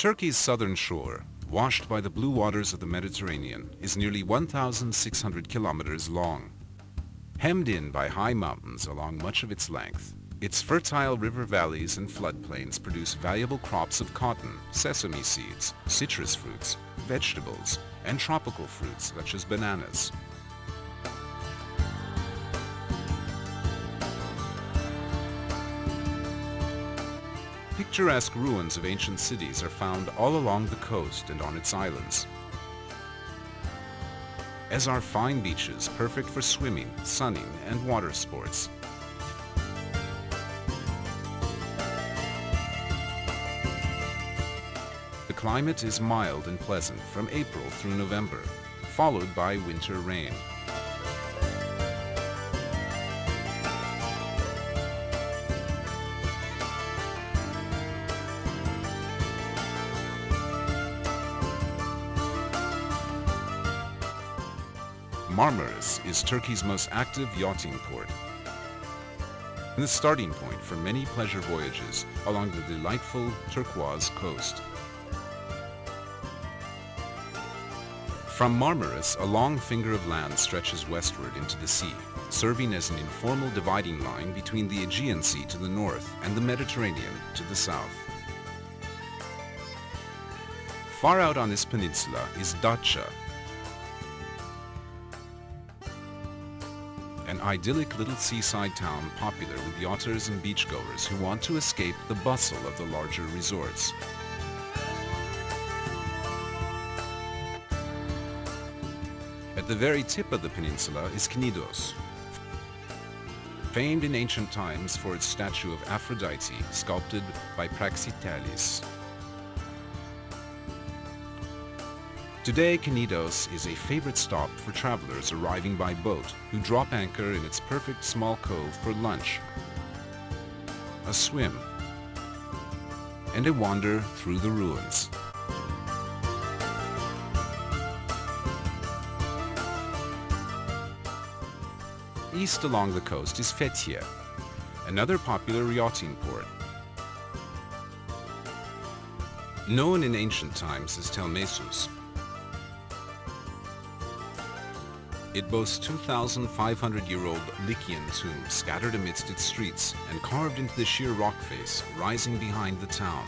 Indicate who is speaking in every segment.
Speaker 1: Turkey's southern shore, washed by the blue waters of the Mediterranean, is nearly 1,600 kilometers long. Hemmed in by high mountains along much of its length, its fertile river valleys and floodplains produce valuable crops of cotton, sesame seeds, citrus fruits, vegetables, and tropical fruits such as bananas. Picturesque ruins of ancient cities are found all along the coast and on its islands, as are fine beaches perfect for swimming, sunning, and water sports. The climate is mild and pleasant from April through November, followed by winter rain. Marmaris is Turkey's most active yachting port and the starting point for many pleasure voyages along the delightful turquoise coast. From Marmaris, a long finger of land stretches westward into the sea, serving as an informal dividing line between the Aegean Sea to the north and the Mediterranean to the south. Far out on this peninsula is Datça, an idyllic little seaside town popular with yachters and beachgoers who want to escape the bustle of the larger resorts. At the very tip of the peninsula is Knidos, famed in ancient times for its statue of Aphrodite sculpted by Praxiteles. Today, Knidos is a favorite stop for travelers arriving by boat who drop anchor in its perfect small cove for lunch, a swim, and a wander through the ruins. East along the coast is Fethiye, another popular yachting port. Known in ancient times as Termessos, it boasts 2,500-year-old Lycian tombs scattered amidst its streets and carved into the sheer rock face rising behind the town.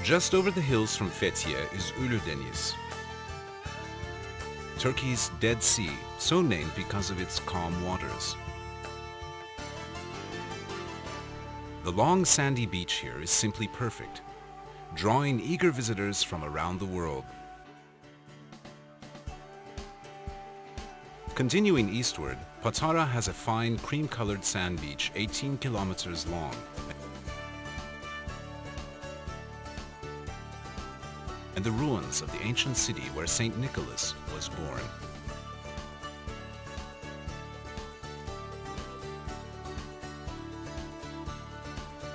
Speaker 1: Just over the hills from Fethiye is Uludeniz, Turkey's Dead Sea, so named because of its calm waters. The long sandy beach here is simply perfect, drawing eager visitors from around the world. Continuing eastward, Patara has a fine cream-colored sand beach 18 kilometers long and the ruins of the ancient city where Saint Nicholas was born.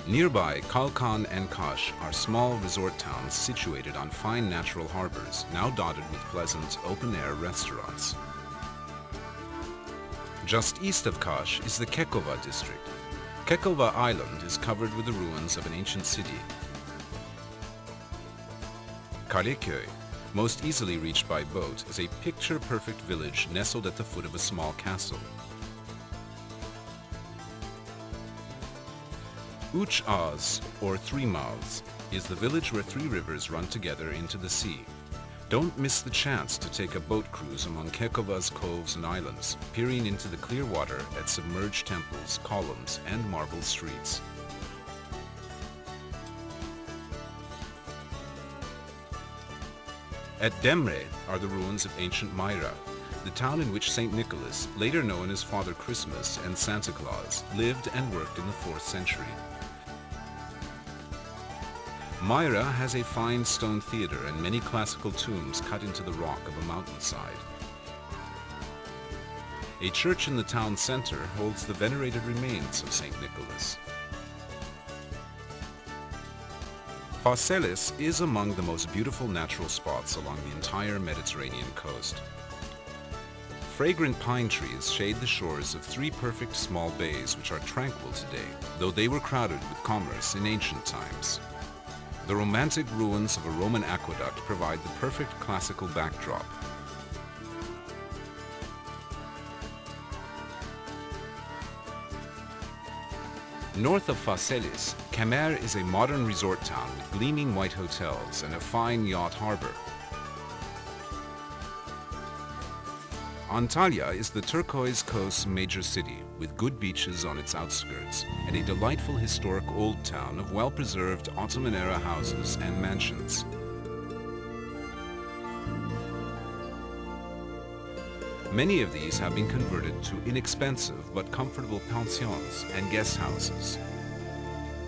Speaker 1: Nearby, Kale Kekova and Kas are small resort towns situated on fine natural harbors, now dotted with pleasant open-air restaurants. Just east of Kas is the Kekova district. Kekova Island is covered with the ruins of an ancient city. Kale, most easily reached by boat, is a picture-perfect village nestled at the foot of a small castle. Üç Ağız, or Three Mouths, is the village where three rivers run together into the sea. Don't miss the chance to take a boat cruise among Kekova's coves and islands, peering into the clear water at submerged temples, columns, and marble streets. At Demre are the ruins of ancient Myra, the town in which Saint Nicholas, later known as Father Christmas and Santa Claus, lived and worked in the 4th century. Myra has a fine stone theater and many classical tombs cut into the rock of a mountainside. A church in the town center holds the venerated remains of Saint Nicholas. Phaselis is among the most beautiful natural spots along the entire Mediterranean coast. fragrant pine trees shade the shores of three perfect small bays which are tranquil today, though they were crowded with commerce in ancient times. The romantic ruins of a Roman aqueduct provide the perfect classical backdrop. North of Phaselis, Kemer is a modern resort town with gleaming white hotels and a fine yacht harbor. Antalya is the turquoise coast major city with good beaches on its outskirts and a delightful historic old town of well-preserved Ottoman-era houses and mansions. Many of these have been converted to inexpensive but comfortable pensions and guest houses.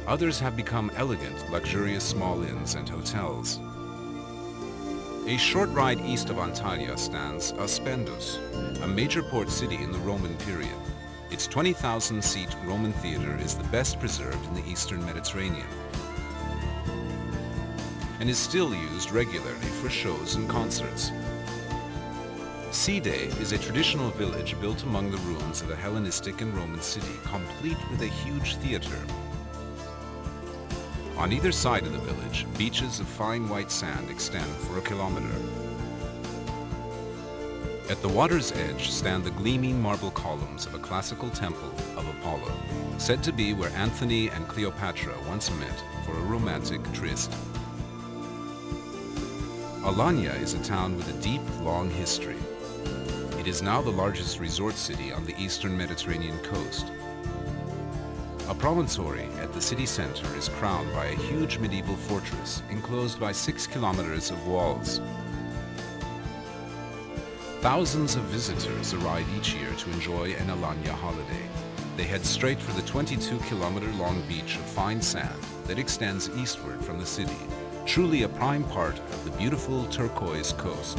Speaker 1: Others have become elegant, luxurious small inns and hotels. A short ride east of Antalya stands Aspendos, a major port city in the Roman period. Its 20,000-seat Roman theater is the best preserved in the eastern Mediterranean and is still used regularly for shows and concerts. Side is a traditional village built among the ruins of a Hellenistic and Roman city, complete with a huge theater. On either side of the village, beaches of fine white sand extend for a kilometer. At the water's edge stand the gleaming marble columns of a classical temple of Apollo, said to be where Antony and Cleopatra once met for a romantic tryst. Alanya is a town with a deep, long history. It is now the largest resort city on the eastern Mediterranean coast. A promontory at the city center is crowned by a huge medieval fortress enclosed by 6 kilometers of walls. Thousands of visitors arrive each year to enjoy an Alanya holiday. They head straight for the 22-kilometer-long beach of fine sand that extends eastward from the city, truly a prime part of the beautiful turquoise coast.